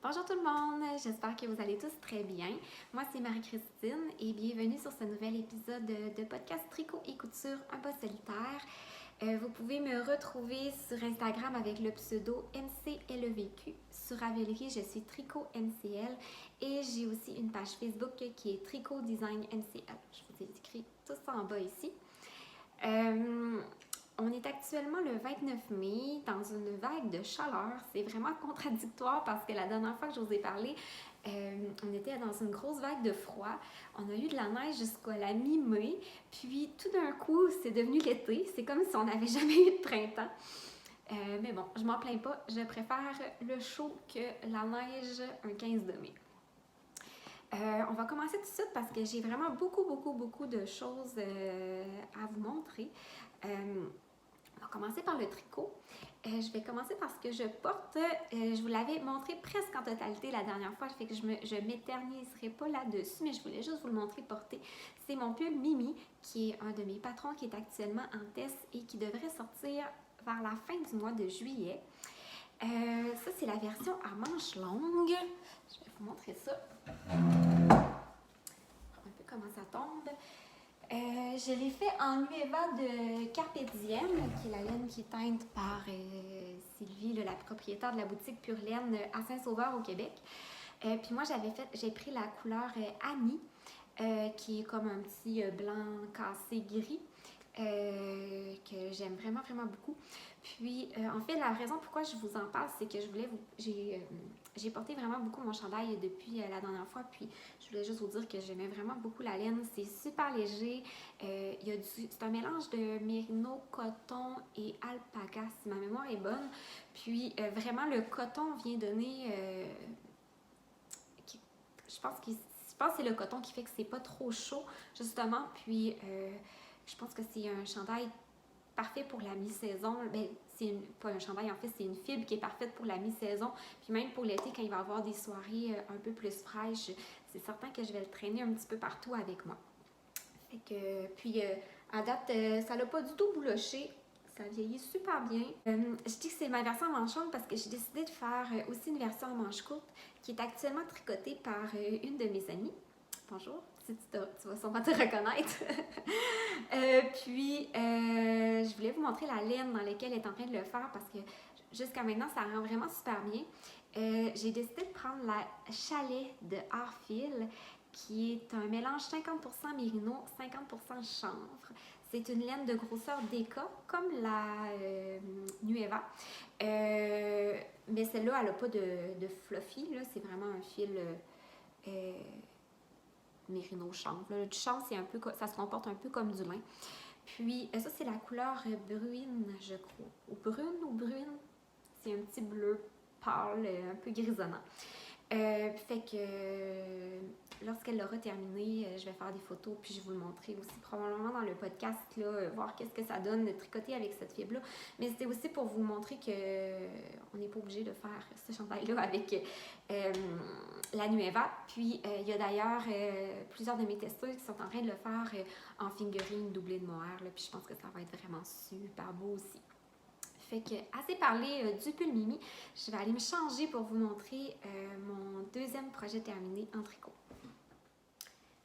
Bonjour tout le monde, j'espère que vous allez tous très bien. Moi c'est Marie-Christine et bienvenue sur ce nouvel épisode de podcast Tricot et Couture, un bas solitaire. Vous pouvez me retrouver sur Instagram avec le pseudo MCLEVQ. Sur Ravelry, je suis Tricot MCL et j'ai aussi une page Facebook qui est Tricot Design MCL. Je vous ai écrit tout ça en bas ici. On est actuellement le 29 mai dans une vague de chaleur. C'est vraiment contradictoire parce que la dernière fois que je vous ai parlé, on était dans une grosse vague de froid. On a eu de la neige jusqu'à la mi-mai. Puis tout d'un coup, c'est devenu l'été. C'est comme si on n'avait jamais eu de printemps. Mais bon, je m'en plains pas. Je préfère le chaud que la neige un 15 de mai. On va commencer tout de suite parce que j'ai vraiment beaucoup de choses à vous montrer. On va commencer par le tricot. Je vais commencer par ce que je porte. Je vous l'avais montré presque en totalité la dernière fois, fait que je m'éterniserai pas là-dessus, mais je voulais juste vous le montrer porté. C'est mon pull Mimi, qui est un de mes patrons qui est actuellement en test et qui devrait sortir vers la fin du mois de juillet. Ça, c'est la version à manches longues. Je vais vous montrer ça. Un peu comment ça tombe. Je l'ai fait en Nueva de Carpe Diem, qui est la laine qui est teinte par Sylvie, la propriétaire de la boutique Pure Laine à Saint-Sauveur au Québec. Puis moi, j'ai pris la couleur Annie, qui est comme un petit blanc cassé gris, que j'aime vraiment beaucoup. Puis, en fait, la raison pourquoi je vous en parle, c'est que j'ai porté vraiment beaucoup mon chandail depuis la dernière fois, puis je voulais juste vous dire que j'aimais vraiment beaucoup la laine. C'est super léger. C'est un mélange de mérino, coton et alpaca, si ma mémoire est bonne. Puis, vraiment, le coton vient donner... je pense que c'est le coton qui fait que c'est pas trop chaud, justement. Puis, je pense que c'est un chandail parfait pour la mi-saison. Ben, pas un chandail, en fait, c'est une fibre qui est parfaite pour la mi-saison. Puis même pour l'été, quand il va y avoir des soirées un peu plus fraîches, c'est certain que je vais le traîner un petit peu partout avec moi. Fait que, puis, à date, ça l'a pas du tout bouloché. Ça vieillit super bien. Je dis que c'est ma version en manche longue parce que j'ai décidé de faire aussi une version en manche courte qui est actuellement tricotée par une de mes amies. Bonjour, tu vas sûrement te reconnaître. Puis, je voulais vous montrer la laine dans laquelle elle est en train de le faire parce que jusqu'à maintenant, ça rend vraiment super bien. J'ai décidé de prendre la Chalet de Hartfield, qui est un mélange 50% mérino, 50% chanvre. C'est une laine de grosseur déca, comme la Nueva. Mais celle-là, elle n'a pas de fluffy, là. C'est vraiment un fil mérino chanvre. Là. Du chanvre, ça se comporte un peu comme du lin. Puis, ça, c'est la couleur bruine, je crois. Ou brune. C'est un petit bleu pâle, un peu grisonnant. Fait que lorsqu'elle l'aura terminé, je vais faire des photos puis je vais vous le montrer aussi probablement dans le podcast, là, voir qu'est-ce que ça donne de tricoter avec cette fibre-là. Mais c'était aussi pour vous montrer qu'on n'est pas obligé de faire ce chandail-là avec la Nueva. Puis il y a d'ailleurs plusieurs de mes testeuses qui sont en train de le faire en fingering doublé de mohair. Là, puis je pense que ça va être vraiment super beau aussi. Fait que, assez parlé du pull Mimi, je vais aller me changer pour vous montrer mon deuxième projet terminé en tricot.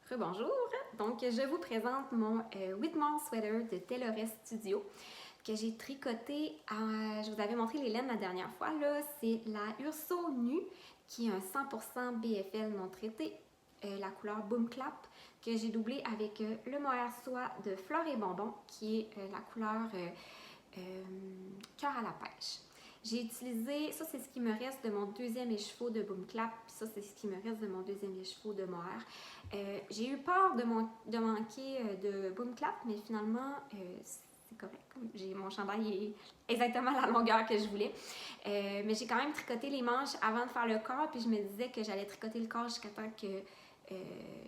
Rebonjour! Donc, je vous présente mon Whitmore Sweater de Telleret Studio que j'ai tricoté. Je vous avais montré les laines la dernière fois. Là, c'est la Urso Nu qui est un 100% BFL non traité, la couleur Boom Clap que j'ai doublé avec le mohair soie de Fleur et Bonbon qui est la couleur cœur à la pêche. J'ai utilisé, ça c'est ce qui me reste de mon deuxième écheveau de Boom Clap, puis ça c'est ce qui me reste de mon deuxième écheveau de mohair. J'ai eu peur de manquer de Boom Clap, mais finalement c'est correct. Mon chandail est exactement la longueur que je voulais. Mais j'ai quand même tricoté les manches avant de faire le corps, puis je me disais que j'allais tricoter le corps jusqu'à temps que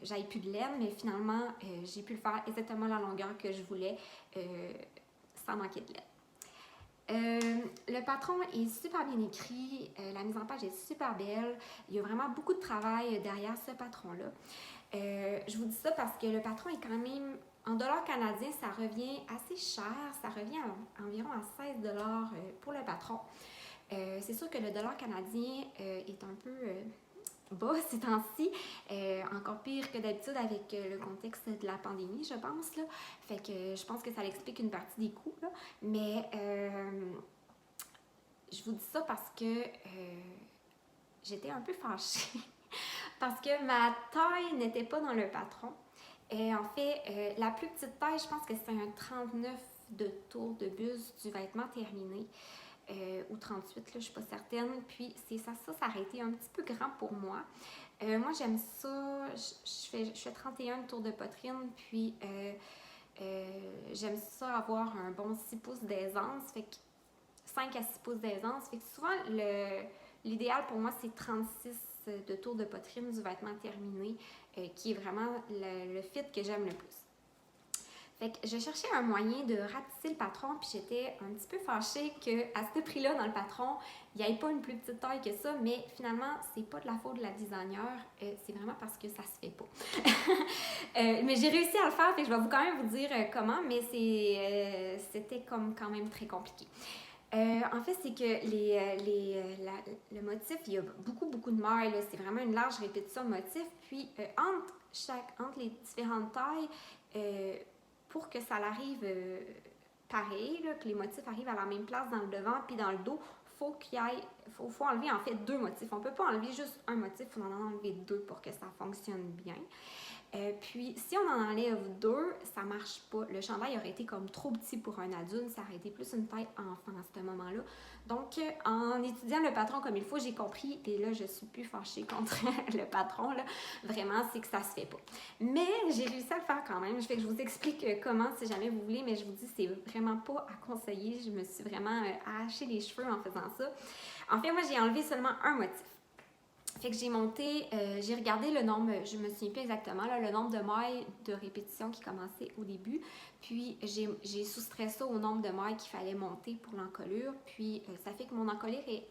j'aille plus de laine, mais finalement j'ai pu le faire exactement la longueur que je voulais sans manquer de laine. Le patron est super bien écrit, la mise en page est super belle, il y a vraiment beaucoup de travail derrière ce patron-là. Je vous dis ça parce que le patron est quand même, en dollars canadiens, ça revient assez cher, ça revient environ à 16$ pour le patron. C'est sûr que le dollar canadien est un peu bas ces temps-ci, encore pire que d'habitude avec le contexte de la pandémie, je pense, là. Fait que je pense que ça explique une partie des coûts, là. Mais je vous dis ça parce que j'étais un peu fâchée parce que ma taille n'était pas dans le patron. En fait, la plus petite taille, je pense que c'est un 39 de tour de buste du vêtement terminé. Ou 38, là, je ne suis pas certaine. Puis ça aurait été un petit peu grand pour moi. Moi, j'aime ça. Je fais 31 tours de poitrine, puis j'aime ça avoir un bon 6 pouces d'aisance. Fait que 5 à 6 pouces d'aisance. Fait que souvent, l'idéal pour moi, c'est 36 de tour de poitrine du vêtement terminé, qui est vraiment le fit que j'aime le plus. Fait que je cherchais un moyen de rapetisser le patron, puis j'étais un petit peu fâchée qu'à ce prix-là, dans le patron, il n'y ait pas une plus petite taille que ça, mais finalement, c'est pas de la faute de la designer, c'est vraiment parce que ça se fait pas. Mais j'ai réussi à le faire, fait que je vais quand même vous dire comment, mais c'était comme quand même très compliqué. En fait, c'est que le motif, il y a beaucoup de mailles, c'est vraiment une large répétition de motifs, puis entre les différentes tailles, pour que ça arrive pareil, là, que les motifs arrivent à la même place dans le devant puis dans le dos, faut enlever en fait 2 motifs. On ne peut pas enlever juste un motif, il faut en enlever 2 pour que ça fonctionne bien. Puis, si on en enlève 2, ça ne marche pas. Le chandail aurait été comme trop petit pour un adulte, ça aurait été plus une taille enfant à ce moment-là. Donc, en étudiant le patron comme il faut, j'ai compris, et là, je ne suis plus fâchée contre le patron, là. Vraiment, c'est que ça se fait pas. Mais j'ai réussi à le faire quand même. Je vais que je vous explique comment, si jamais vous voulez, mais je vous dis, c'est vraiment pas à conseiller. Je me suis vraiment arraché les cheveux en faisant ça. En fait, moi, j'ai enlevé seulement un motif. Fait que j'ai monté, j'ai regardé le nombre, je me souviens plus exactement, là, le nombre de mailles de répétition qui commençait au début. Puis j'ai soustrait ça au nombre de mailles qu'il fallait monter pour l'encolure. Puis ça fait que mon encolure est,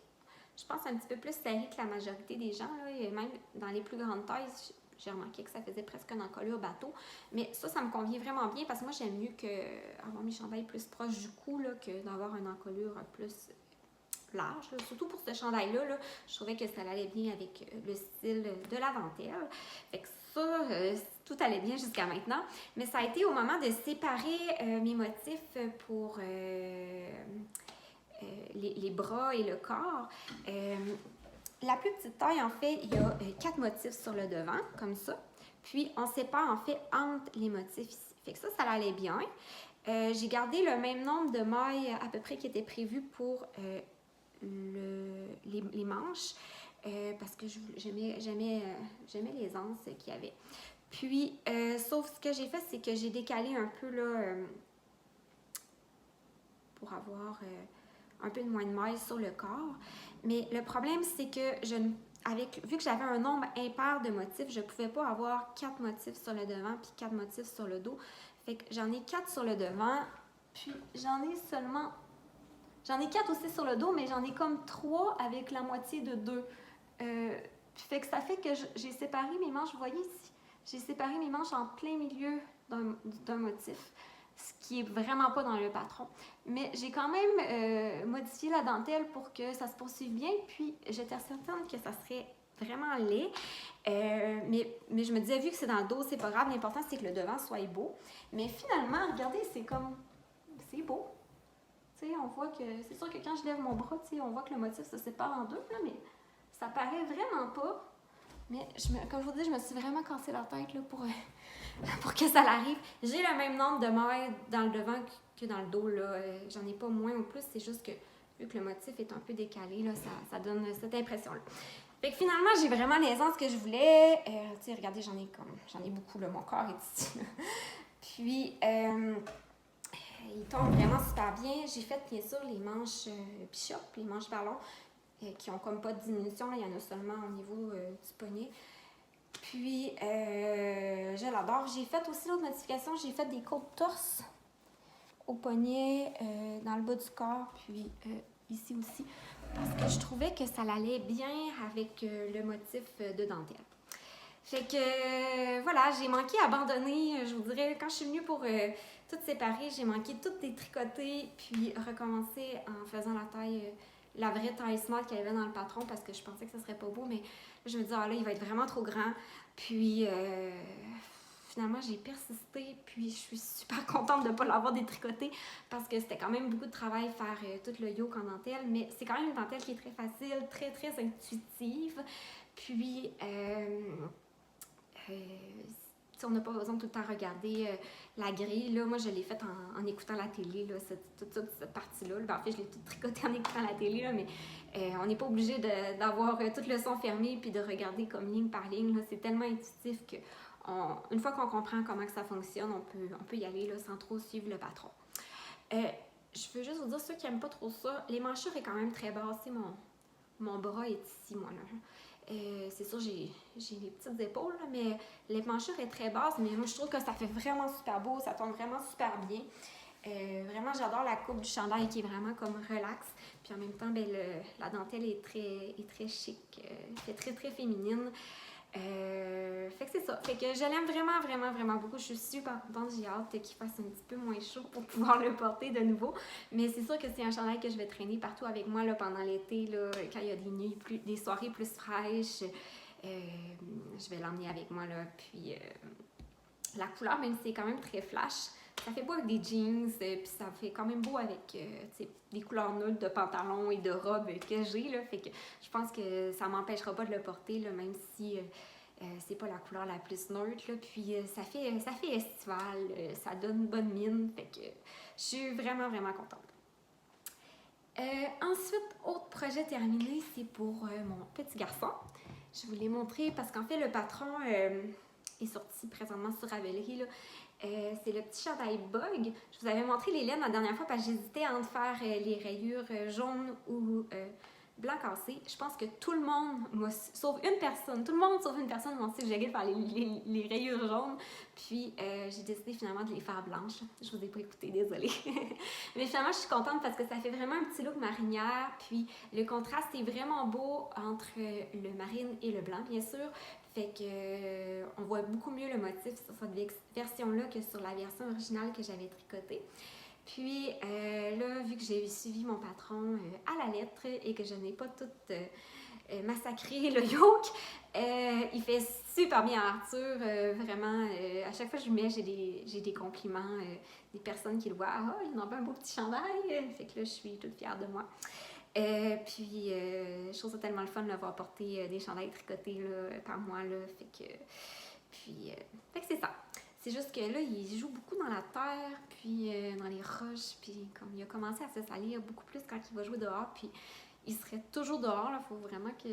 je pense, un petit peu plus serré que la majorité des gens. Là. Et même dans les plus grandes tailles, j'ai remarqué que ça faisait presque une encolure bateau. Mais ça me convient vraiment bien parce que moi, j'aime mieux avoir mes chandails plus proches du cou là, que d'avoir une encolure plus large, là. Surtout pour ce chandail-là, là, je trouvais que ça allait bien avec le style de la dentelle. Fait que ça, tout allait bien jusqu'à maintenant. Mais ça a été au moment de séparer mes motifs pour les bras et le corps. La plus petite taille, en fait, il y a 4 motifs sur le devant, comme ça. Puis, on sépare, en fait, entre les motifs ici. Fait que ça allait bien. J'ai gardé le même nombre de mailles à peu près qui était prévu pour les manches parce que j'aimais les anses qu'il y avait. Puis, sauf ce que j'ai fait, c'est que j'ai décalé un peu là pour avoir un peu de moins de mailles sur le corps. Mais le problème, c'est que vu que j'avais un nombre impair de motifs, je ne pouvais pas avoir 4 motifs sur le devant puis 4 motifs sur le dos. Fait que j'en ai 4 sur le devant, puis j'en ai 4 aussi sur le dos, mais j'en ai comme 3 avec la moitié de 2. Fait que ça fait que j'ai séparé mes manches, vous voyez ici, j'ai séparé mes manches en plein milieu d'un motif, ce qui est vraiment pas dans le patron. Mais j'ai quand même modifié la dentelle pour que ça se poursuive bien, puis j'étais certaine que ça serait vraiment laid. Mais je me disais, vu que c'est dans le dos, c'est pas grave, l'important c'est que le devant soit beau. Mais finalement, regardez, c'est beau. T'sais, on voit que, c'est sûr que quand je lève mon bras, on voit que le motif se sépare en 2, là, mais ça paraît vraiment pas. Mais comme je vous dis, je me suis vraiment cassé la tête là, pour que ça l'arrive. J'ai le même nombre de mailles dans le devant que dans le dos. J'en ai pas moins ou plus, c'est juste que vu que le motif est un peu décalé, là, ça donne cette impression-là. Fait que finalement, j'ai vraiment l'aisance que je voulais. Regardez, j'en ai beaucoup, là, mon corps est ici. Puis, il tombe vraiment super bien. J'ai fait, bien sûr, les manches bishop, les manches ballon, qui ont comme pas de diminution. Là, il y en a seulement au niveau du poignet. Puis, je l'adore. J'ai fait aussi l'autre modification. J'ai fait des côtes torse au poignet, dans le bas du corps, puis ici aussi. Parce que je trouvais que ça allait bien avec le motif de dentelle. Fait que, voilà, j'ai manqué abandonner, je vous dirais, quand je suis venue pour tout séparer, j'ai manqué tout détricoter, puis recommencer en faisant la taille la vraie taille smart qu'il y avait dans le patron parce que je pensais que ça serait pas beau, mais je me dis, ah là, il va être vraiment trop grand. Puis finalement, j'ai persisté, puis je suis super contente de ne pas l'avoir détricoté parce que c'était quand même beaucoup de travail faire tout le yoke en dentelle, mais c'est quand même une dentelle qui est très facile, très très intuitive. Puis on n'a pas besoin de tout le temps regarder la grille. Là, moi, je l'ai faite en écoutant la télé, là, toute cette partie-là. En fait, je l'ai toute tricotée en écoutant la télé, là, mais on n'est pas obligé d'avoir tout le son fermé puis de regarder comme ligne par ligne. C'est tellement intuitif que une fois qu'on comprend comment que ça fonctionne, on peut y aller là, sans trop suivre le patron. Je veux juste vous dire, ceux qui n'aiment pas trop ça, les manchures est quand même très basse. Mon bras est ici, moi, là. C'est sûr, j'ai des petites épaules, là, mais les manchures est très basse, mais moi, je trouve que ça fait vraiment super beau, ça tombe vraiment super bien. Vraiment, j'adore la coupe du chandail qui est vraiment comme relax. Puis en même temps, ben, la dentelle est très chic, fait très, très féminine. Fait que c'est ça. Fait que je l'aime vraiment, vraiment, vraiment beaucoup. Je suis super contente. J'ai hâte qu'il fasse un petit peu moins chaud pour pouvoir le porter de nouveau. Mais c'est sûr que c'est un chandail que je vais traîner partout avec moi là, pendant l'été, là, quand il y a des soirées plus fraîches. Je vais l'emmener avec moi. Là. Puis la couleur, même si c'est quand même très flash, ça fait beau avec des jeans, puis ça fait quand même beau avec des couleurs neutres de pantalon et de robe que j'ai. Là, fait que je pense que ça m'empêchera pas de le porter, là, même si c'est pas la couleur la plus neutre. Là, puis ça fait estival, ça donne une bonne mine. Fait que je suis vraiment, vraiment contente. Ensuite, autre projet terminé, c'est pour mon petit garçon. Je vous l'ai montré parce qu'en fait, le patron est sorti présentement sur Ravelry. Là. C'est le petit chandail Bug. Je vous avais montré les laines la dernière fois parce que j'hésitais entre faire les rayures jaunes ou blanc cassé. Je pense que tout le monde, sauf une personne, tout le monde sauf une personne m'a suggéré de faire les rayures jaunes. Puis j'ai décidé finalement de les faire blanches. Je vous ai pas écouté, désolée. Mais finalement, je suis contente parce que ça fait vraiment un petit look marinière. Puis le contraste est vraiment beau entre le marine et le blanc, bien sûr. Fait que on voit beaucoup mieux le motif sur cette version-là que sur la version originale que j'avais tricotée. Puis là, vu que j'ai suivi mon patron à la lettre et que je n'ai pas tout massacré le yoke, il fait super bien Arthur. Vraiment, à chaque fois que je lui mets, j'ai des compliments, des personnes qui le voient. Ah, il en a un beau petit chandail. Fait que là, je suis toute fière de moi. Puis, je trouve ça tellement le fun de l'avoir porté des chandails tricotés là, par moi. Là, fait que c'est ça. C'est juste que là, il joue beaucoup dans la terre, puis dans les roches, puis comme il a commencé à se salir beaucoup plus quand il va jouer dehors, puis il serait toujours dehors, il faut vraiment que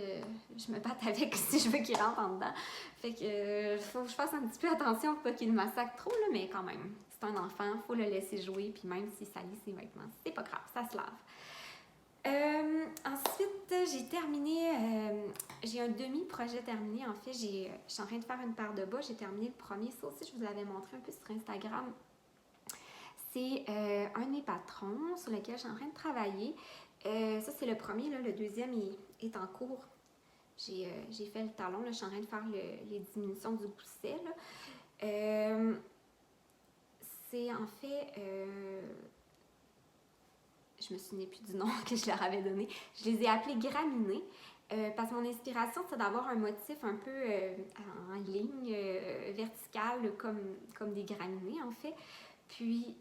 je me batte avec si je veux qu'il rentre en dedans. Fait que faut que je fasse un petit peu attention pour pas qu'il me massacre trop, là, mais quand même, c'est un enfant, faut le laisser jouer, puis même s'il salit ses vêtements, c'est pas grave, ça se lave. Ensuite, j'ai terminé, j'ai un demi-projet terminé. En fait, je suis en train de faire une paire de bas. J'ai terminé le premier. Ça aussi, je vous l'avais montré un peu sur Instagram. C'est un de mes patrons sur lequel je suis en train de travailler. Ça, c'est le premier. Là, le deuxième est en cours. J'ai fait le talon. Là, je suis en train de faire les diminutions du gousset. Là. C'est en fait... je me souviens plus du nom que je leur avais donné. Je les ai appelés graminées parce que mon inspiration, c'est d'avoir un motif un peu en ligne verticale comme des graminées en fait, puis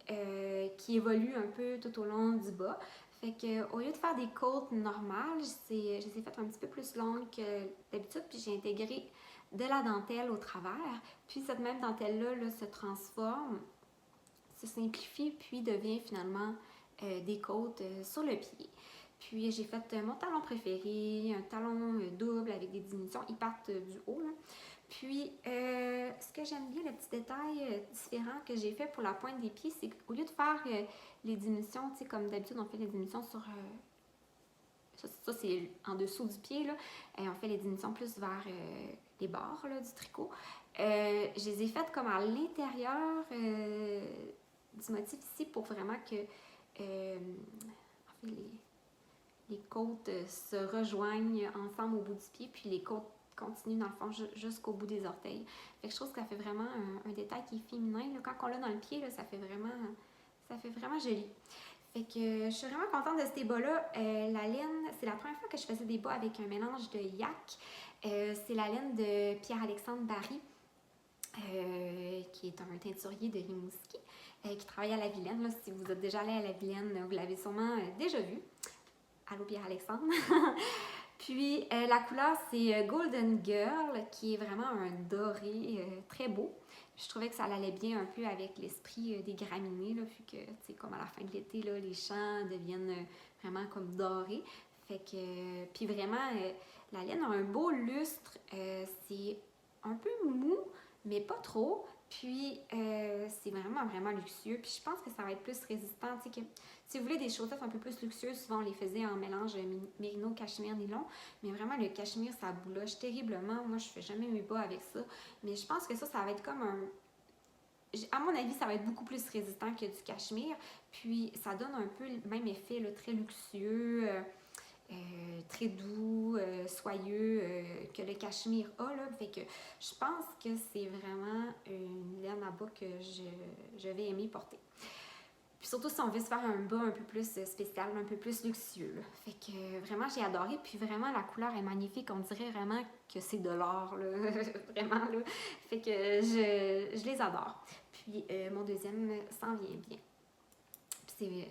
qui évolue un peu tout au long du bas. Fait que au lieu de faire des côtes normales, je les ai faites un petit peu plus longues que d'habitude, puis j'ai intégré de la dentelle au travers. Puis cette même dentelle-là là, se transforme, se simplifie, puis devient finalement des côtes sur le pied. Puis j'ai fait mon talon préféré, un talon double avec des diminutions. Ils partent du haut. Là. Puis ce que j'aime bien, le petit détail différent que j'ai fait pour la pointe des pieds, c'est qu'au lieu de faire les diminutions, tu sais, comme d'habitude, on fait les diminutions sur... ça c'est en dessous du pied, là. On fait les diminutions plus vers les bords là, du tricot. Je les ai faites comme à l'intérieur du motif ici pour vraiment que en fait, les côtes se rejoignent ensemble au bout du pied, puis les côtes continuent dans le fond jusqu'au bout des orteils. Fait que je trouve que ça fait vraiment un détail qui est féminin. Là. Quand on l'a dans le pied, là, ça fait vraiment joli. Fait que je suis vraiment contente de ces bas-là. La laine, c'est la première fois que je faisais des bas avec un mélange de yak. C'est la laine de Pierre-Alexandre Barry, qui est un teinturier de Rimouski, qui travaille à la Vilaine. Là, si vous êtes déjà allé à la Vilaine, vous l'avez sûrement déjà vu. Allô Pierre-Alexandre. Puis la couleur, c'est Golden Girl, qui est vraiment un doré très beau. Je trouvais que ça allait bien un peu avec l'esprit des graminées, là, vu que, tu sais, comme à la fin de l'été, là, les champs deviennent vraiment comme dorés. Fait que, puis vraiment, la laine a un beau lustre. C'est un peu mou, mais pas trop. Puis, c'est vraiment, vraiment luxueux. Puis, je pense que ça va être plus résistant. Tu sais, que, si vous voulez des chaussettes un peu plus luxueuses, souvent on les faisait en mélange mérino, cachemire, nylon. Mais vraiment, le cachemire, ça bouloche terriblement. Moi, je fais jamais mes bas avec ça. Mais je pense que ça va être comme un... À mon avis, ça va être beaucoup plus résistant que du cachemire. Puis, ça donne un peu le même effet, là, très luxueux. Très doux, soyeux que le cachemire a. Là. Fait que je pense que c'est vraiment une laine à bas que je vais aimer porter. Puis surtout si on veut se faire un bas un peu plus spécial, un peu plus luxueux. Là. Fait que vraiment, j'ai adoré. Puis vraiment, la couleur est magnifique. On dirait vraiment que c'est de l'or. Vraiment. Là. Fait que je les adore. Puis mon deuxième s'en vient bien. Puis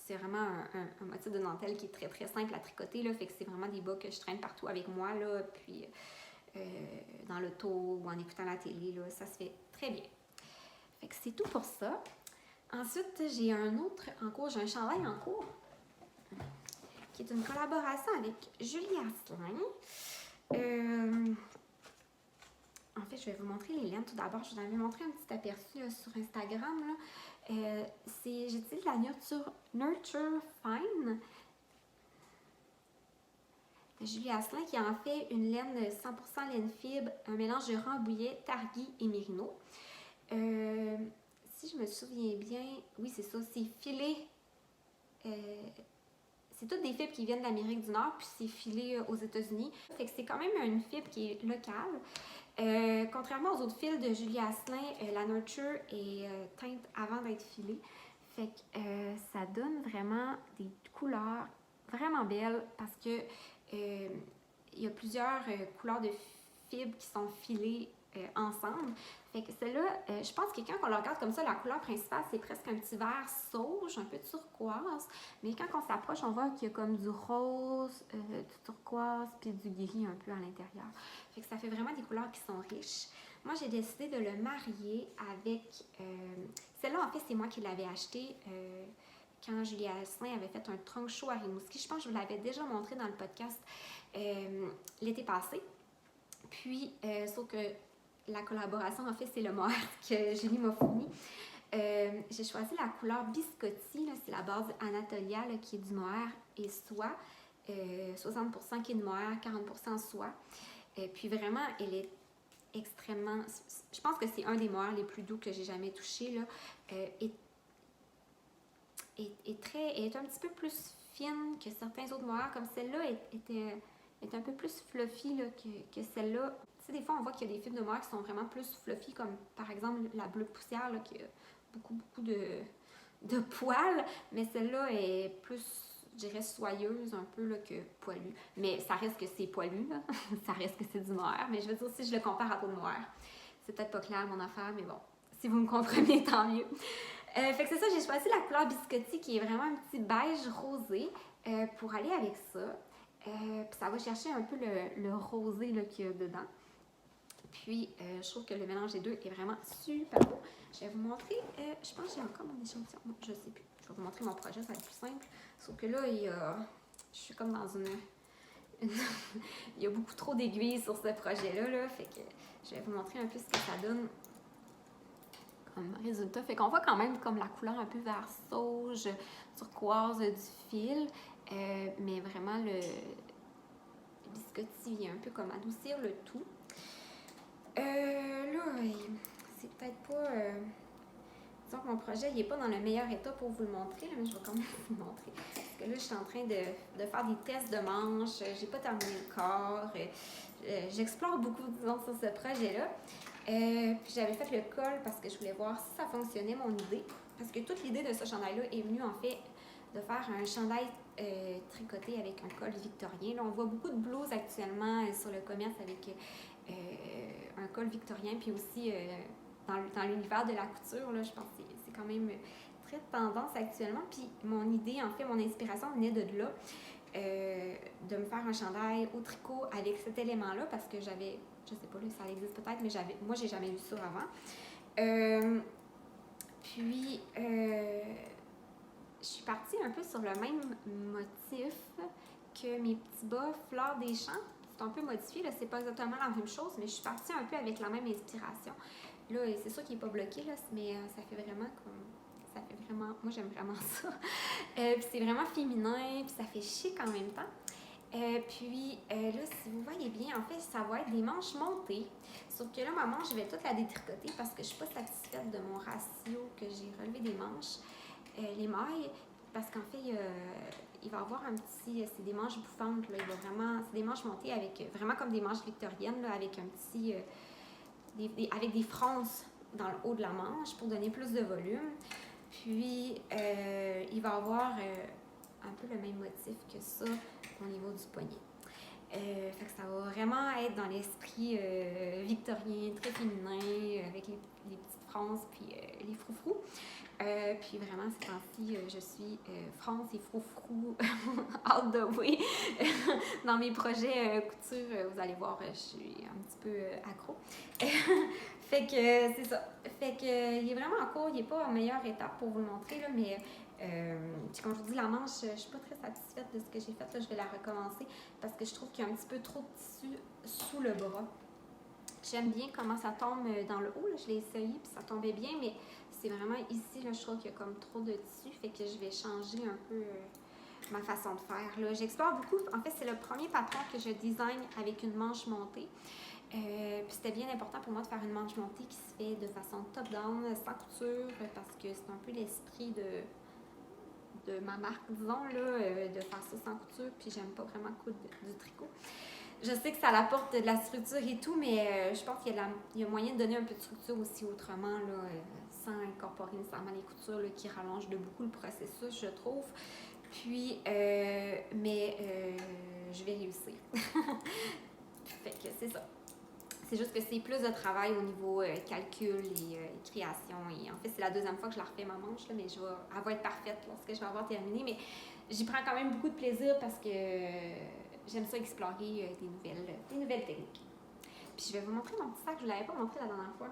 c'est vraiment un motif de dentelle qui est très très simple à tricoter, là, fait que c'est vraiment des bas que je traîne partout avec moi, là, puis dans l'auto ou en écoutant la télé, là, ça se fait très bien. Fait que c'est tout pour ça. Ensuite, j'ai un autre en cours, j'ai un chandail en cours, qui est une collaboration avec Julie Asselin. En fait, je vais vous montrer les laines tout d'abord. Je vous avais montré un petit aperçu là, sur Instagram, là. J'utilise la Nurture Fine de Julie Asselin qui en fait une laine 100% laine fibre, un mélange de Rambouillet, Targhee et Mérino. Si je me souviens bien, oui c'est ça, c'est filé. C'est toutes des fibres qui viennent d'Amérique du Nord, puis c'est filé aux États-Unis. Fait que c'est quand même une fibre qui est locale. Contrairement aux autres fils de Julie Asselin, la Nurture est teinte avant d'être filée. Fait que ça donne vraiment des couleurs vraiment belles parce que il y a plusieurs couleurs de fibres qui sont filées ensemble. Fait que celle-là, je pense que quand on la regarde comme ça, la couleur principale, c'est presque un petit vert sauge, un peu turquoise. Mais quand on s'approche, on voit qu'il y a comme du rose, du turquoise, puis du gris un peu à l'intérieur. Fait que ça fait vraiment des couleurs qui sont riches. Moi, j'ai décidé de le marier avec... celle-là, en fait, c'est moi qui l'avais acheté quand Julie Asselin avait fait un trunk show à Rimouski. Je pense que je vous l'avais déjà montré dans le podcast l'été passé. Puis, sauf que la collaboration, en fait, c'est le mohair que Julie m'a fourni. J'ai choisi la couleur biscotti, c'est la base Anatolia là, qui est du mohair et soie. 60% qui est de mohair, 40% soie. Puis vraiment, elle est extrêmement... Je pense que c'est un des mohairs les plus doux que j'ai jamais touché. Là. Elle est un petit peu plus fine que certains autres mohairs, comme celle-là est un peu plus fluffy là, que celle-là. Tu sais, des fois, on voit qu'il y a des fibres de mohair qui sont vraiment plus fluffy, comme par exemple la bleue poussière, là, qui a beaucoup de poils, mais celle-là est plus, je dirais, soyeuse un peu là, que poilue. Mais ça reste que c'est poilu, là. Ça reste que c'est du mohair, mais je veux dire, si je le compare à d'autres mohair, c'est peut-être pas clair mon affaire, mais bon, si vous me comprenez, tant mieux. Fait que c'est ça, j'ai choisi la couleur biscotti qui est vraiment un petit beige rosé pour aller avec ça. Puis ça va chercher un peu le rosé qu'il y a dedans. Puis je trouve que le mélange des deux est vraiment super beau. Je vais vous montrer, je pense que j'ai encore mon échantillon. Non, je sais plus. Je vais vous montrer mon projet, ça va être plus simple. Sauf que là, je suis comme dans il y a beaucoup trop d'aiguilles sur ce projet-là. Là, fait que je vais vous montrer un peu ce que ça donne comme résultat. Fait qu'on voit quand même comme la couleur un peu vert sauge, turquoise du fil. Mais vraiment, le biscotti vient un peu comme adoucir le tout. Là, c'est peut-être pas... disons que mon projet, il n'est pas dans le meilleur état pour vous le montrer, là, mais je vais quand même vous le montrer. Parce que là, je suis en train de faire des tests de manches, j'ai pas terminé le corps, j'explore beaucoup, disons, sur ce projet-là. Puis j'avais fait le col parce que je voulais voir si ça fonctionnait, mon idée. parce que toute l'idée de ce chandail-là est venue en fait de faire un chandail tricoté avec un col victorien. Là, on voit beaucoup de blouses actuellement sur le commerce avec un col victorien, puis aussi dans l'univers de la couture, là, je pense que c'est quand même très tendance actuellement. Puis mon idée, en fait, mon inspiration venait de là, de me faire un chandail au tricot avec cet élément-là, parce que j'avais, je sais pas, là, ça existe peut-être, mais moi, j'ai jamais vu ça avant. Puis, je suis partie un peu sur le même motif que mes petits bas fleurs des champs. C'est un peu modifié, là, c'est pas exactement la même chose, mais je suis partie un peu avec la même inspiration. Là, c'est sûr qu'il n'est pas bloqué, là, mais ça fait vraiment comme... Ça fait vraiment... Moi, j'aime vraiment ça. Puis c'est vraiment féminin, puis ça fait chic en même temps. Puis là, si vous voyez bien, en fait, ça va être des manches montées. Sauf que là, ma manche, je vais toute la détricoter parce que je ne suis pas satisfaite de mon ratio que j'ai relevé des manches. Les mailles, parce qu'en fait, il va y avoir un petit... C'est des manches bouffantes, là. Il va vraiment... C'est des manches montées avec... Vraiment comme des manches victoriennes, là, avec un petit... avec des fronces dans le haut de la manche pour donner plus de volume. Puis, il va y avoir un peu le même motif que ça au niveau du poignet. Fait que ça va vraiment être dans l'esprit victorien, très féminin, avec les petites fronces puis les froufrous. Puis vraiment, ces temps-ci, je suis France et froufrou all the way. Dans mes projets couture, vous allez voir, je suis un petit peu accro. Fait que c'est ça. Fait que il est vraiment en cours, il n'est pas en meilleure étape pour vous le montrer, là, mais comme je vous dis, la manche, je suis pas très satisfaite de ce que j'ai fait. Là, je vais la recommencer parce que je trouve qu'il y a un petit peu trop de tissu sous le bras. J'aime bien comment ça tombe dans le haut. Là. Je l'ai essayé puis ça tombait bien, mais c'est vraiment ici, là, je trouve qu'il y a comme trop de tissu. Fait que je vais changer un peu ma façon de faire. Là. J'explore beaucoup. En fait, c'est le premier patron que je design avec une manche montée. Puis c'était bien important pour moi de faire une manche montée qui se fait de façon top-down, sans couture, parce que c'est un peu l'esprit de ma marque, disons, là, de faire ça sans couture, puis j'aime pas vraiment coudre du tricot. Je sais que ça apporte de la structure et tout, mais je pense qu'il y a moyen de donner un peu de structure aussi autrement, là, sans incorporer nécessairement les coutures là, qui rallongent de beaucoup le processus, je trouve. Puis, mais je vais réussir. Fait que c'est ça. C'est juste que c'est plus de travail au niveau calcul et création. Et en fait, c'est la deuxième fois que je la refais ma manche, là, mais elle va être parfaite lorsque je vais avoir terminé. Mais j'y prends quand même beaucoup de plaisir parce que j'aime ça explorer des nouvelles techniques. Puis je vais vous montrer mon petit sac. Je ne l'avais pas montré la dernière fois.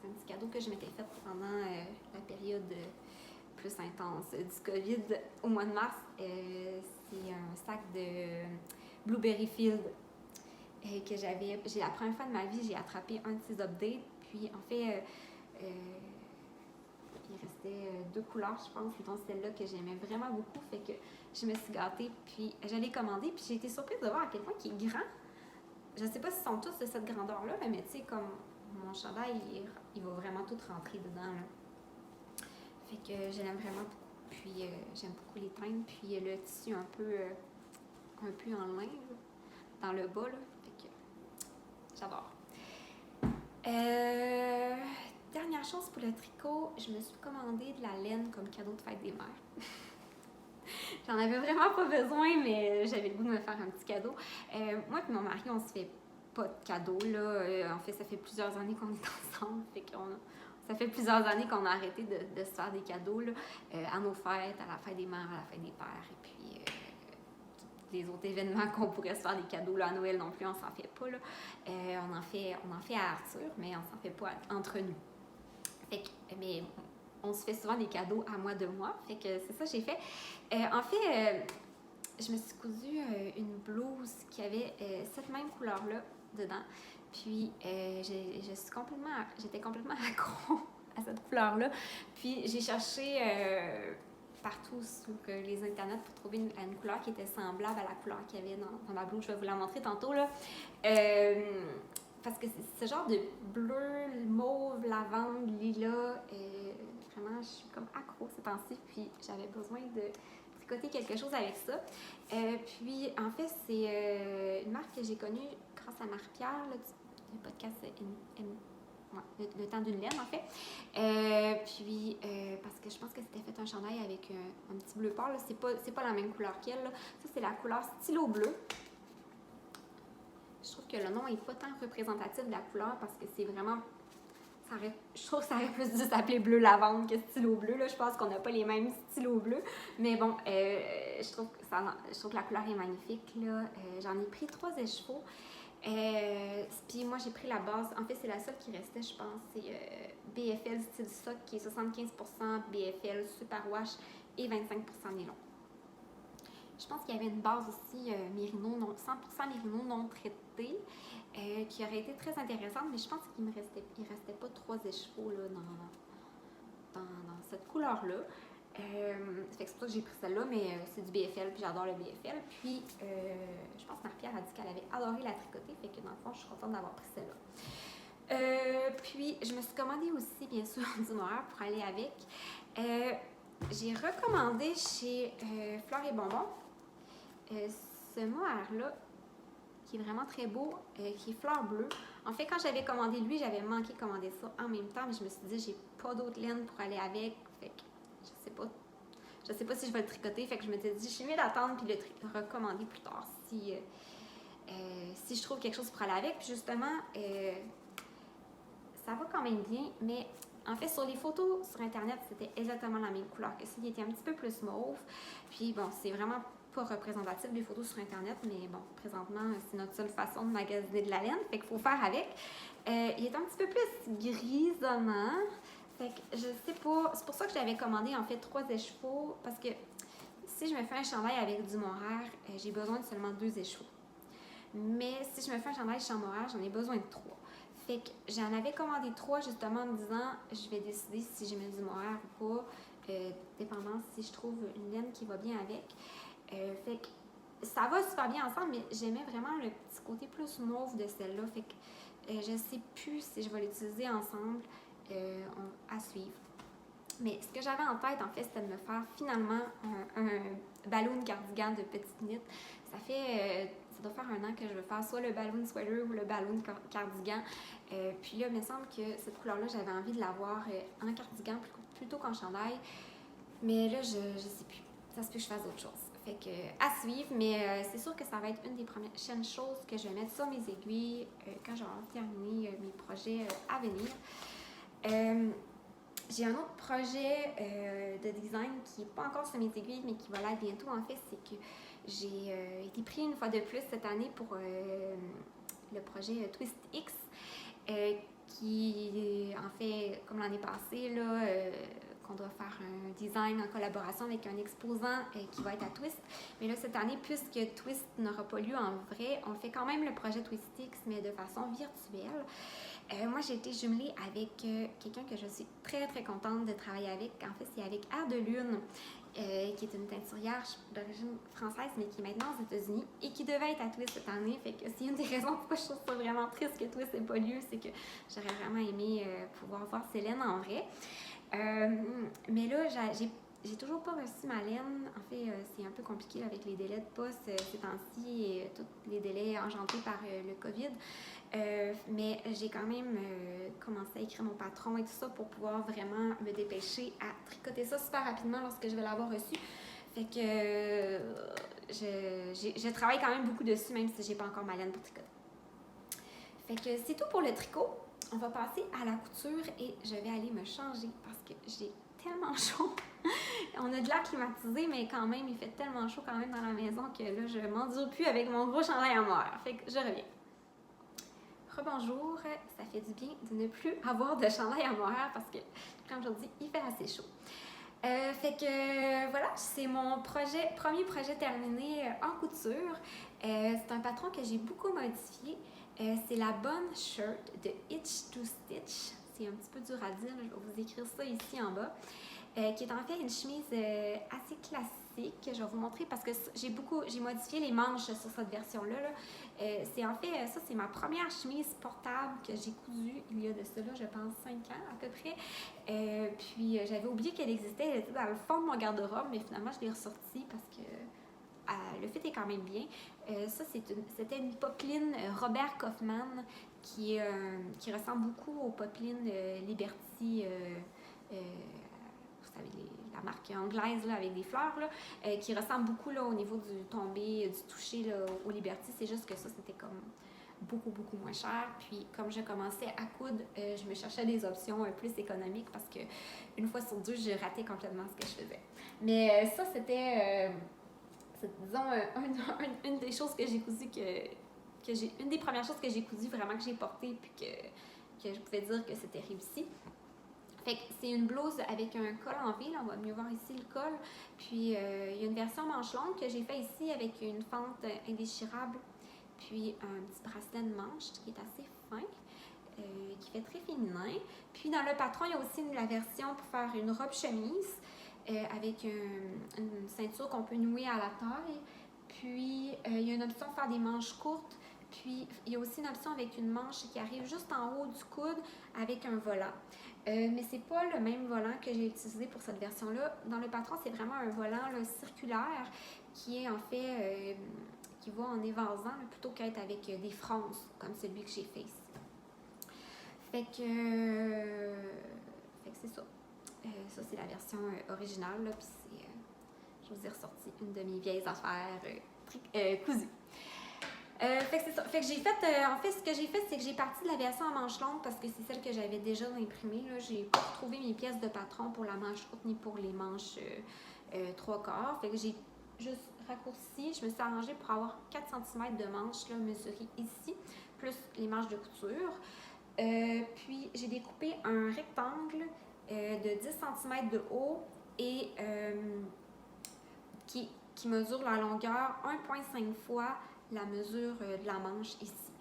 C'est un petit cadeau que je m'étais fait pendant la période plus intense du COVID au mois de mars. C'est un sac de Blueberry Field. Que j'ai la première fois de ma vie, j'ai attrapé un de ces updates, puis en fait, il restait 2 couleurs, je pense, dont celle-là que j'aimais vraiment beaucoup, fait que je me suis gâtée, puis je l'ai commandé, puis j'ai été surprise de voir à quel point il est grand. Je sais pas s'ils sont tous de cette grandeur-là, mais tu sais, comme mon chandail, il va vraiment tout rentrer dedans, là. Fait que je l'aime vraiment beaucoup, puis j'aime beaucoup les teintes, puis le tissu un peu en lin, là, dans le bas, là. J'adore. Dernière chose pour le tricot, je me suis commandé de la laine comme cadeau de fête des mères. J'en avais vraiment pas besoin, mais j'avais le goût de me faire un petit cadeau. Moi et mon mari, on se fait pas de cadeaux, là. En fait, ça fait plusieurs années qu'on est ensemble. Ça fait plusieurs années qu'on a arrêté de se faire des cadeaux, là, à nos fêtes, à la fête des mères, à la fête des pères, et puis les autres événements qu'on pourrait se faire des cadeaux, là, à Noël non plus, on s'en fait pas, là. On en fait à Arthur, mais on s'en fait pas entre nous. Fait que, mais on se fait souvent des cadeaux à moi de moi, fait que c'est ça que j'ai fait. En fait, je me suis cousu une blouse qui avait cette même couleur-là dedans, puis j'étais complètement accro à cette couleur-là, puis j'ai cherché partout sur les internets pour trouver une couleur qui était semblable à la couleur qu'il y avait dans ma blouse. Je vais vous la montrer tantôt, là. Parce que c'est ce genre de bleu, mauve, lavande, lilas. Vraiment, je suis comme accro ces temps-ci. Puis j'avais besoin de tricoter quelque chose avec ça. Puis en fait, c'est une marque que j'ai connue grâce à Marie-Pierre, là, du podcast le temps d'une laine en fait. Puis, parce que je pense que c'était fait un chandail avec un petit bleu pâle, c'est pas la même couleur qu'elle. Là. Ça, c'est la couleur stylo bleu. Je trouve que le nom est pas tant représentatif de la couleur parce que c'est vraiment... je trouve que ça aurait plus dû s'appeler bleu lavande que stylo bleu. Là. Je pense qu'on n'a pas les mêmes stylos bleus. Mais bon, je trouve que la couleur est magnifique. Là. J'en ai pris 3 écheveaux. Puis moi, j'ai pris la base. En fait, c'est la seule qui restait, je pense. C'est BFL style sock qui est 75% BFL superwash et 25% nylon. Je pense qu'il y avait une base aussi mérino, 100% mérino non traité, qui aurait été très intéressante, mais je pense qu'il restait pas 3 écheveaux là, dans cette couleur-là. C'est pour ça que j'ai pris celle-là, mais c'est du BFL, puis j'adore le BFL. Puis, je pense que Marie-Pierre a dit qu'elle avait adoré la tricoter, fait que dans le fond, je suis contente d'avoir pris celle-là. Puis, je me suis commandé aussi, bien sûr, du mohair pour aller avec. J'ai recommandé chez Fleurs et Bonbons ce mohair-là, qui est vraiment très beau, qui est fleur bleue. En fait, quand j'avais commandé lui, j'avais manqué de commander ça en même temps, mais je me suis dit, j'ai pas d'autre laine pour aller avec, fait que je sais pas si je vais le tricoter, fait que je me suis dit, je suis mieux d'attendre puis le recommander plus tard si je trouve quelque chose pour aller avec. Puis justement, ça va quand même bien, mais en fait, sur les photos sur Internet, c'était exactement la même couleur que ça. Il était un petit peu plus mauve. Puis bon, c'est vraiment pas représentatif des photos sur Internet, mais bon, présentement, c'est notre seule façon de magasiner de la laine, fait qu'il faut faire avec. Il est un petit peu plus grisonnant. Fait que je sais pas, c'est pour ça que j'avais commandé en fait 3 écheveaux, parce que si je me fais un chandail avec du mohair, j'ai besoin de seulement 2 écheveaux. Mais si je me fais un chandail sans mohair, j'en ai besoin de 3. Fait que j'en avais commandé 3 justement en me disant, je vais décider si je mets du mohair ou pas, dépendant si je trouve une laine qui va bien avec. Fait que ça va super bien ensemble, mais j'aimais vraiment le petit côté plus mauve de celle-là. Fait que je sais plus si je vais l'utiliser ensemble. À suivre. Mais ce que j'avais en tête, en fait, c'était de me faire finalement un balloon cardigan de petite knit. Ça doit faire 1 an que je veux faire soit le balloon sweater ou le balloon cardigan. Puis là, il me semble que cette couleur-là, j'avais envie de l'avoir en cardigan plutôt qu'en chandail. Mais là, je sais plus. Ça se peut que je fasse autre chose. Fait que, à suivre, mais c'est sûr que ça va être une des prochaines choses que je vais mettre sur mes aiguilles quand j'aurai terminé mes projets à venir. J'ai un autre projet de design qui n'est pas encore sur mes aiguilles, mais qui va l'être bientôt. En fait, c'est que j'ai été pris une fois de plus cette année pour le projet Twist X, qui, en fait, comme l'année passée, là, qu'on doit faire un design en collaboration avec un exposant qui va être à Twist. Mais là, cette année, puisque Twist n'aura pas lieu en vrai, on fait quand même le projet Twist X, mais de façon virtuelle. Moi, j'ai été jumelée avec quelqu'un que je suis très, très contente de travailler avec. En fait, c'est avec Air de Lune, qui est une teinturière d'origine française, mais qui est maintenant aux États-Unis et qui devait être à Twist cette année. Fait que c'est une des raisons pourquoi je trouve ça vraiment triste que Twist n'ait pas lieu, c'est que j'aurais vraiment aimé pouvoir voir Célène en vrai. Mais là, j'ai toujours pas reçu ma laine. En fait, c'est un peu compliqué avec les délais de poste ces temps-ci et tous les délais engendrés par le COVID. Mais j'ai quand même commencé à écrire mon patron et tout ça pour pouvoir vraiment me dépêcher à tricoter ça super rapidement lorsque je vais l'avoir reçu. Fait que je travaille quand même beaucoup dessus, même si j'ai pas encore ma laine pour tricoter. Fait que c'est tout pour le tricot. On va passer à la couture et je vais aller me changer parce que j'ai tellement chaud. On a de l'air climatisé, mais quand même, il fait tellement chaud quand même dans la maison que là, je m'endure plus avec mon gros chandail à mohair. Fait que je reviens. Rebonjour, ça fait du bien de ne plus avoir de chandail à mohair parce que, comme je vous dis, il fait assez chaud. Fait que voilà, c'est mon premier projet terminé en couture. C'est un patron que j'ai beaucoup modifié. C'est la Bonne Shirt de Itch to Stitch. C'est un petit peu dur à dire, je vais vous écrire ça ici en bas. Qui est en fait une chemise assez classique. Je vais vous montrer parce que j'ai modifié les manches sur cette version-là. C'est en fait, ça c'est ma première chemise portable que j'ai cousue il y a de cela, je pense, 5 ans à peu près. Puis j'avais oublié qu'elle existait, elle était dans le fond de mon garde-robe, mais finalement je l'ai ressortie parce que le fit est quand même bien. Ça, c'était une popeline Robert Kaufman qui ressemble beaucoup aux popelines Liberty, vous savez, la marque anglaise là, avec des fleurs, là, qui ressemble beaucoup là, au niveau du tombé, du toucher là, au Liberty. C'est juste que ça, c'était comme beaucoup, beaucoup moins cher. Puis, comme je commençais à coudre, je me cherchais des options plus économiques parce que une fois sur deux, j'ai raté complètement ce que je faisais. Mais ça, c'était, disons, une des choses que j'ai cousues une des premières choses que j'ai cousues vraiment que j'ai portées puis que je pouvais dire que c'était réussi. Fait que c'est une blouse avec un col en V, là, on va mieux voir ici le col. Puis il y a une version manche longue que j'ai fait ici avec une fente indéchirable. Puis un petit bracelet de manche qui est assez fin, qui fait très féminin. Puis dans le patron, il y a aussi la version pour faire une robe chemise avec une ceinture qu'on peut nouer à la taille. Puis il y a une option de faire des manches courtes. Puis il y a aussi une option avec une manche qui arrive juste en haut du coude avec un volant. Mais c'est pas le même volant que j'ai utilisé pour cette version-là. Dans le patron, c'est vraiment un volant là, circulaire qui est en fait qui va en évasant là, plutôt qu'être avec des fronces comme celui que j'ai fait ici. Fait que c'est ça. Ça, c'est la version originale. Là, puis je vous ai ressorti une de mes vieilles affaires cousues. Fait que c'est ça. Fait que j'ai fait, en fait, ce que j'ai fait, c'est que j'ai parti de la version en manche longue parce que c'est celle que j'avais déjà imprimée. Là. J'ai pas retrouvé mes pièces de patron pour la manche courte ni pour les manches 3/4. Fait que j'ai juste raccourci. Je me suis arrangée pour avoir 4 cm de manches là, mesurées ici, plus les manches de couture. Puis j'ai découpé un rectangle de 10 cm de haut et qui mesure la longueur 1,5 fois la mesure de la manche ici.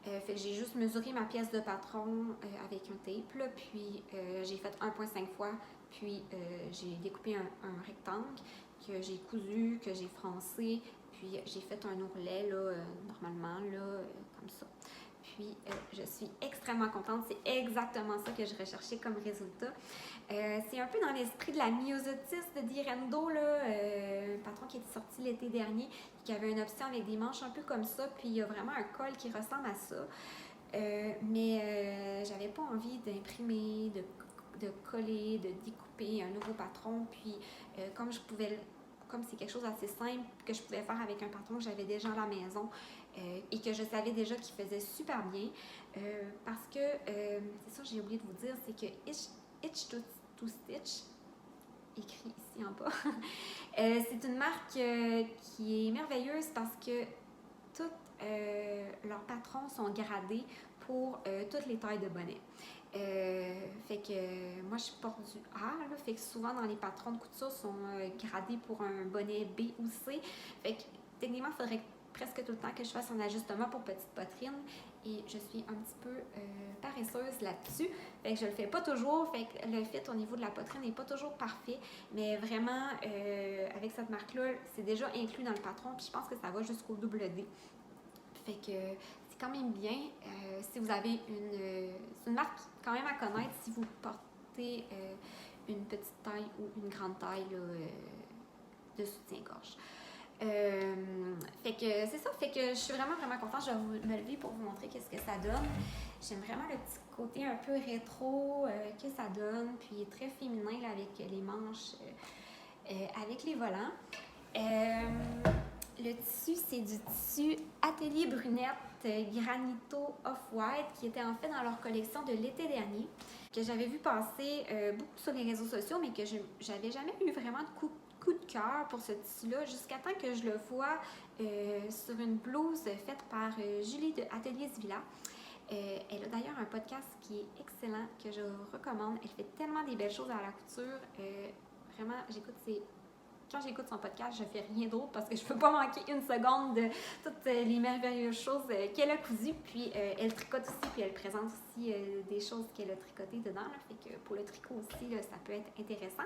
Fait que j'ai juste mesuré ma pièce de patron avec un tape, là, puis j'ai fait 1,5 fois, puis j'ai découpé un rectangle que j'ai cousu, que j'ai froncé, puis j'ai fait un ourlet, là, normalement, là, comme ça. Puis je suis extrêmement contente, c'est exactement ça que je recherchais comme résultat. C'est un peu dans l'esprit de la myosotis de Direndo, là, un patron qui était sorti l'été dernier, qui avait une option avec des manches un peu comme ça, puis il y a vraiment un col qui ressemble à ça. Mais j'avais pas envie d'imprimer, de coller, de découper un nouveau patron, puis comme c'est quelque chose d'assez simple que je pouvais faire avec un patron que j'avais déjà à la maison et que je savais déjà qu'il faisait super bien, parce que, c'est ça j'ai oublié de vous dire, c'est que Itch to Stitch, écrit ici en bas, c'est une marque qui est merveilleuse parce que tous leurs patrons sont gradés pour toutes les tailles de bonnets. Fait que moi je porte du A, là, fait que souvent dans les patrons de couture sont gradés pour un bonnet B ou C. Fait que techniquement il faudrait presque tout le temps que je fasse un ajustement pour petite poitrine et je suis un petit peu paresseuse là-dessus. Fait que je le fais pas toujours, fait que le fit au niveau de la poitrine n'est pas toujours parfait, mais vraiment avec cette marque-là, c'est déjà inclus dans le patron puis je pense que ça va jusqu'au double D. Fait que c'est quand même bien. Si vous avez c'est une marque quand même à connaître si vous portez une petite taille ou une grande taille là, de soutien-gorge. Fait que c'est ça, fait que je suis vraiment contente. Je vais me lever pour vous montrer qu'est-ce que ça donne. J'aime vraiment le petit côté un peu rétro que ça donne, puis très féminin là, avec les manches, avec les volants. Le tissu, c'est du tissu Atelier Brunette Granito Off-White qui était en fait dans leur collection de l'été dernier, que j'avais vu passer beaucoup sur les réseaux sociaux, mais que j'avais jamais eu vraiment de coup de cœur pour ce tissu-là, jusqu'à temps que je le vois sur une blouse faite par Julie de Atelier Villa. Elle a d'ailleurs un podcast qui est excellent, que je recommande. Elle fait tellement des belles choses à la couture. Vraiment, quand j'écoute son podcast, je fais rien d'autre parce que je peux pas manquer une seconde de toutes les merveilleuses choses qu'elle a cousues. Puis elle tricote aussi, puis elle présente aussi des choses qu'elle a tricotées dedans. Là. Fait que pour le tricot aussi, là, ça peut être intéressant.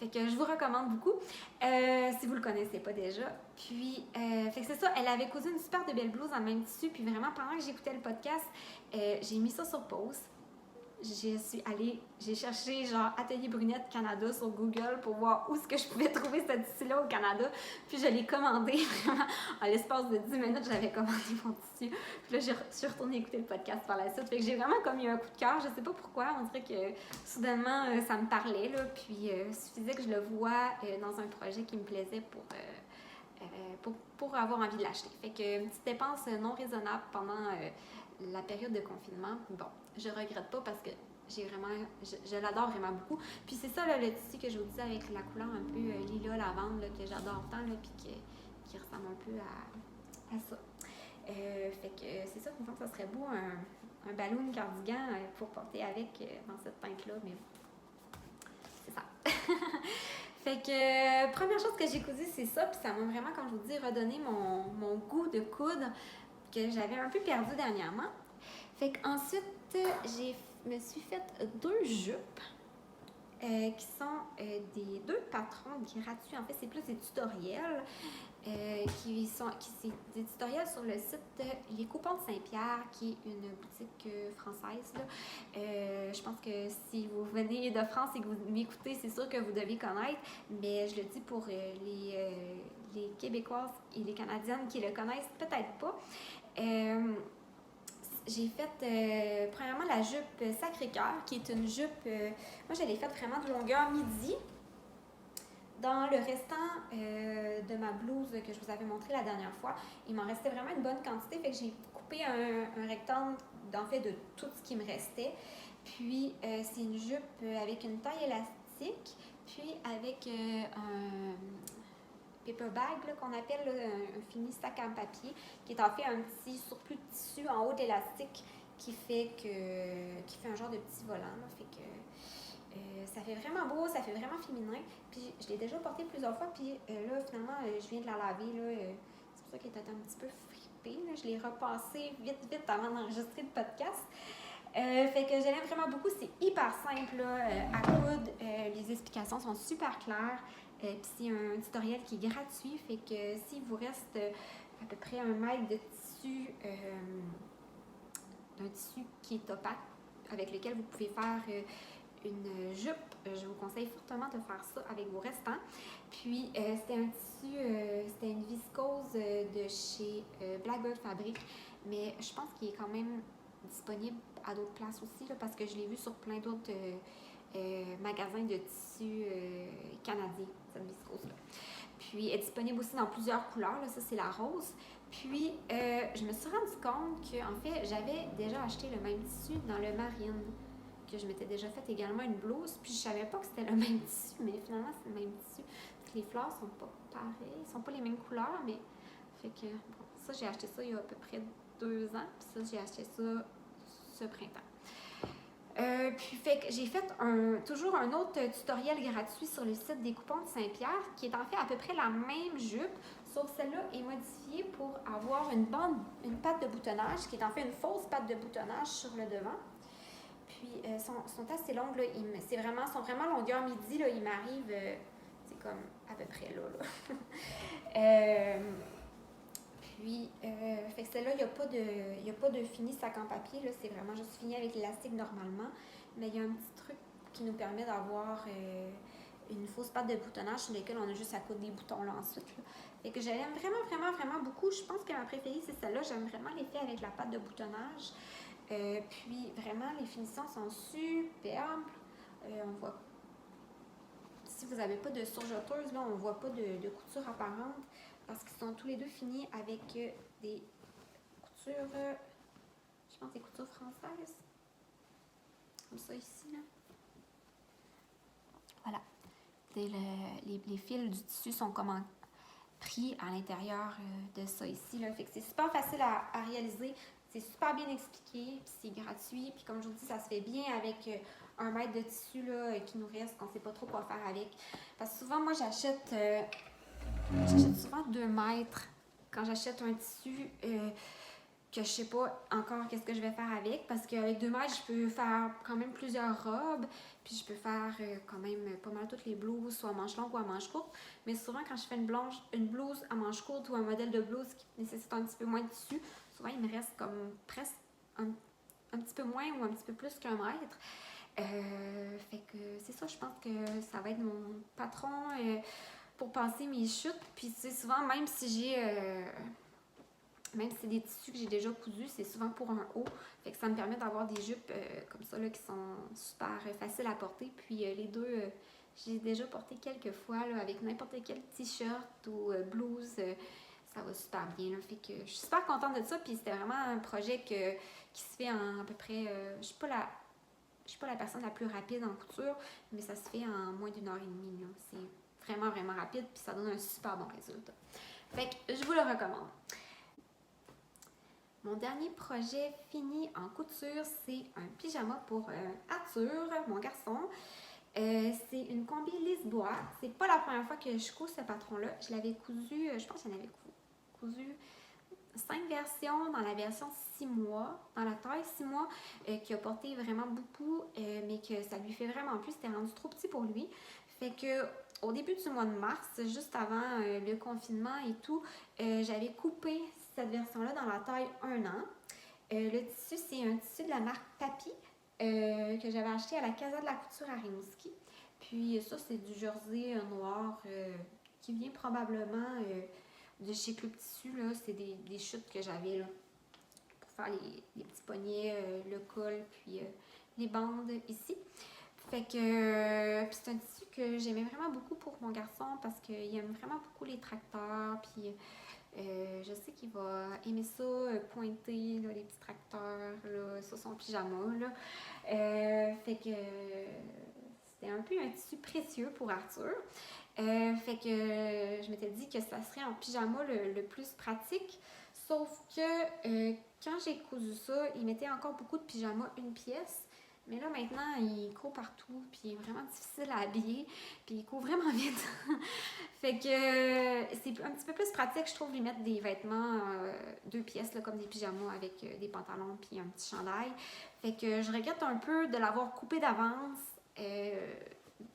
Fait que je vous recommande beaucoup si vous le connaissez pas déjà. Puis fait que c'est ça, elle avait cousu une super de belle blouse en même tissu. Puis vraiment, pendant que j'écoutais le podcast, j'ai mis ça sur pause. j'ai cherché genre Atelier Brunette Canada sur Google pour voir où est-ce que je pouvais trouver ce tissu-là au Canada. Puis je l'ai commandé vraiment. En l'espace de 10 minutes, j'avais commandé mon tissu. Puis là, je suis retournée écouter le podcast par la suite. Fait que j'ai vraiment comme eu un coup de cœur. Je sais pas pourquoi. On dirait que soudainement, ça me parlait. Là. Puis il suffisait que je le voie dans un projet qui me plaisait pour avoir envie de l'acheter. Fait que une petite dépense non raisonnable pendant la période de confinement. Bon, je regrette pas parce que je l'adore vraiment beaucoup. Puis c'est ça là, le tissu que je vous disais avec la couleur un peu lilas lavande là, que j'adore tant là, puis qui ressemble un peu à ça. Fait que c'est ça, je pense que ça serait beau un ballon cardigan pour porter avec dans cette teinte là, mais c'est ça. Fait que première chose que j'ai cousue, c'est ça, puis ça m'a vraiment, comme je vous dis, redonné mon goût de coudre que j'avais un peu perdu dernièrement. Fait qu'ensuite, me suis fait 2 jupes qui sont des 2 patrons gratuits. En fait, c'est plus des tutoriels c'est des tutoriels sur le site Les Coupons de Saint-Pierre, qui est une boutique française. Là. Je pense que si vous venez de France et que vous m'écoutez, c'est sûr que vous devez connaître, mais je le dis pour les Québécoises et les Canadiennes qui le connaissent peut-être pas. J'ai fait premièrement la jupe Sacré-Cœur, qui est une jupe, moi je l'ai faite vraiment de longueur midi. Dans le restant de ma blouse que je vous avais montré la dernière fois, il m'en restait vraiment une bonne quantité, fait que j'ai coupé un rectangle en fait de tout ce qui me restait. Puis c'est une jupe avec une taille élastique, puis avec un paper bag qu'on appelle là, un fini sac en papier, qui est en fait un petit surplus de tissu en haut d'élastique qui fait un genre de petit volant. Là, fait que ça fait vraiment beau, ça fait vraiment féminin. Puis je l'ai déjà porté plusieurs fois, puis là, finalement, je viens de la laver. Là, c'est pour ça qu'elle était un petit peu fripée. Là. Je l'ai repassée vite avant d'enregistrer le podcast. Fait que je l'aime vraiment beaucoup. C'est hyper simple là, à coudre. Les explications sont super claires. Puis c'est un tutoriel qui est gratuit. Fait que s'il vous reste à peu près 1 mètre de tissu, d'un tissu qui est opaque, avec lequel vous pouvez faire une jupe, je vous conseille fortement de faire ça avec vos restants. Puis c'était un tissu, c'était une viscose de chez Blackbird Fabric, mais je pense qu'il est quand même disponible à d'autres places aussi, là, parce que je l'ai vu sur plein d'autres magasins de tissus canadiens, cette viscose-là. Puis elle est disponible aussi dans plusieurs couleurs, là, ça c'est la rose. Puis je me suis rendu compte qu'en fait j'avais déjà acheté le même tissu dans le marine, que je m'étais déjà fait également une blouse, puis je savais pas que c'était le même tissu, mais finalement c'est le même tissu. Parce que les fleurs sont pas pareilles, sont pas les mêmes couleurs, mais fait que bon, ça j'ai acheté ça il y a à peu près 2 ans, puis ça j'ai acheté ça ce printemps. Puis fait que j'ai fait toujours un autre tutoriel gratuit sur le site des Coupons de Saint-Pierre, qui est en fait à peu près la même jupe, sauf celle-là est modifiée pour avoir une patte de boutonnage, qui est en fait une fausse patte de boutonnage sur le devant. Puis sont assez longues, là, sont vraiment longueur midi, là, ils m'arrivent, c'est comme à peu près là. Puis, fait que celle-là, il n'y a pas de fini sac en papier, là, c'est vraiment juste fini avec l'élastique normalement, mais il y a un petit truc qui nous permet d'avoir une fausse patte de boutonnage sur laquelle on a juste à coudre des boutons là ensuite. Là. Fait que je l'aime vraiment beaucoup. Je pense que ma préférée, c'est celle-là. J'aime vraiment l'effet avec la patte de boutonnage. Puis vraiment, les finitions sont superbes. On voit, si vous n'avez pas de surjeteuse, là, on ne voit pas de couture apparente parce qu'ils sont tous les deux finis avec des coutures, je pense des coutures françaises. Comme ça ici, là. Voilà. Les fils du tissu sont comme pris à l'intérieur de ça ici, là. Fait que c'est super facile à réaliser. C'est super bien expliqué, puis c'est gratuit, puis comme je vous dis, ça se fait bien avec 1 mètre de tissu là, qui nous reste, qu'on ne sait pas trop quoi faire avec. Parce que souvent, moi, j'achète souvent 2 mètres quand j'achète un tissu que je sais pas encore qu'est-ce que je vais faire avec, parce qu'avec 2 mètres, je peux faire quand même plusieurs robes, puis je peux faire quand même pas mal toutes les blouses, soit à manches longues ou à manches courtes. Mais souvent, quand je fais une blouse à manches courtes ou un modèle de blouse qui nécessite un petit peu moins de tissu, souvent il me reste comme presque un petit peu moins ou un petit peu plus qu'1 mètre. Fait que c'est ça, je pense que ça va être mon patron pour passer mes chutes. Puis c'est souvent, même si c'est des tissus que j'ai déjà cousus, c'est souvent pour un haut. Fait que ça me permet d'avoir des jupes comme ça là, qui sont super faciles à porter. Puis les deux, j'ai déjà porté quelques fois là, avec n'importe quel t-shirt ou blouse. Ça va super bien. Là. Fait que je suis super contente de ça. Puis c'était vraiment un projet qui se fait en à peu près. Je suis pas la personne la plus rapide en couture, mais ça se fait en moins d'1 heure et demie. Là. C'est vraiment, vraiment rapide. Puis ça donne un super bon résultat. Fait que je vous le recommande. Mon dernier projet fini en couture, c'est un pyjama pour Arthur, mon garçon. C'est une combi lisse bois. C'est pas la première fois que je couds ce patron-là. Je l'avais cousu, je pense que j'en avais cousu 5 versions dans la version 6 mois, dans la taille 6 mois, qui a porté vraiment beaucoup, mais que ça lui fait vraiment plus. C'était rendu trop petit pour lui. Fait que au début du mois de mars, juste avant le confinement et tout, j'avais coupé cette version-là dans la taille 1 an. Le tissu, c'est un tissu de la marque Papi que j'avais acheté à la Casa de la Couture à Rimouski. Puis ça, c'est du jersey noir qui vient probablement de chez Club Tissu. C'est des chutes que j'avais là, pour faire les petits poignets, le col, puis les bandes ici. Fait que c'est un tissu que j'aimais vraiment beaucoup pour mon garçon parce qu'il aime vraiment beaucoup les tracteurs. Puis je sais qu'il va aimer ça, pointer là, les petits tracteurs là, sur son pyjama. Là. Fait que c'était un peu un tissu précieux pour Arthur. Fait que je m'étais dit que ça serait en pyjama le plus pratique. Sauf que quand j'ai cousu ça, il mettait encore beaucoup de pyjamas une pièce. Mais là, maintenant, il court partout, puis il est vraiment difficile à habiller, puis il court vraiment vite. Fait que c'est un petit peu plus pratique, je trouve, lui mettre des vêtements 2 pièces, là, comme des pyjamas avec des pantalons puis un petit chandail. Fait que je regrette un peu de l'avoir coupé d'avance.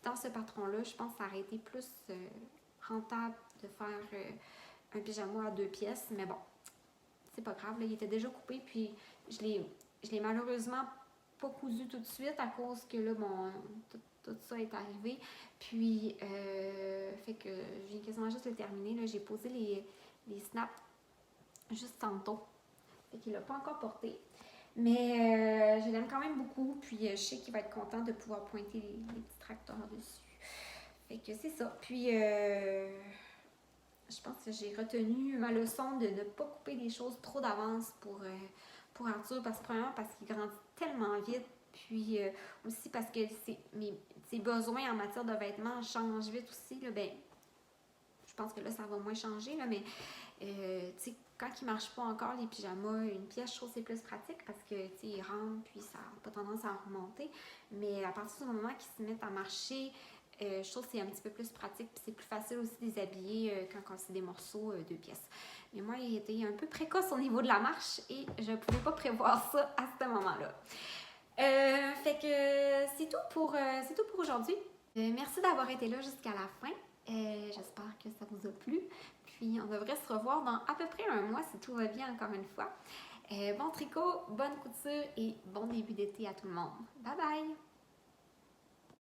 Dans ce patron-là, je pense que ça aurait été plus rentable de faire un pyjama à 2 pièces, mais bon, c'est pas grave, là, il était déjà coupé, puis je l'ai malheureusement pas cousu tout de suite à cause que là, bon, tout ça est arrivé. Puis, fait que je viens quasiment juste de le terminer. Là, j'ai posé les snaps juste tantôt. Fait qu'il l'a pas encore porté. Mais je l'aime quand même beaucoup. Puis, je sais qu'il va être content de pouvoir pointer les petits tracteurs dessus. Fait que c'est ça. Puis, je pense que j'ai retenu ma leçon de ne pas couper des choses trop d'avance pour Arthur, premièrement parce qu'il grandit tellement vite, puis aussi parce que ses besoins en matière de vêtements changent vite aussi. Là, ben, je pense que là, ça va moins changer, là, mais tu sais, quand il ne marche pas encore, les pyjamas, une pièce, je trouve que c'est plus pratique parce que tu sais, il rentre, puis ça n'a pas tendance à remonter. Mais à partir du moment qu'ils se mettent à marcher, je trouve que c'est un petit peu plus pratique, puis c'est plus facile aussi de les habiller quand c'est des morceaux 2 pièces. Mais moi, il était un peu précoce au niveau de la marche et je ne pouvais pas prévoir ça à ce moment-là. Fait que c'est tout pour aujourd'hui. Merci d'avoir été là jusqu'à la fin. J'espère que ça vous a plu. Puis on devrait se revoir dans à peu près 1 mois si tout va bien encore une fois. Bon tricot, bonne couture et bon début d'été à tout le monde. Bye bye!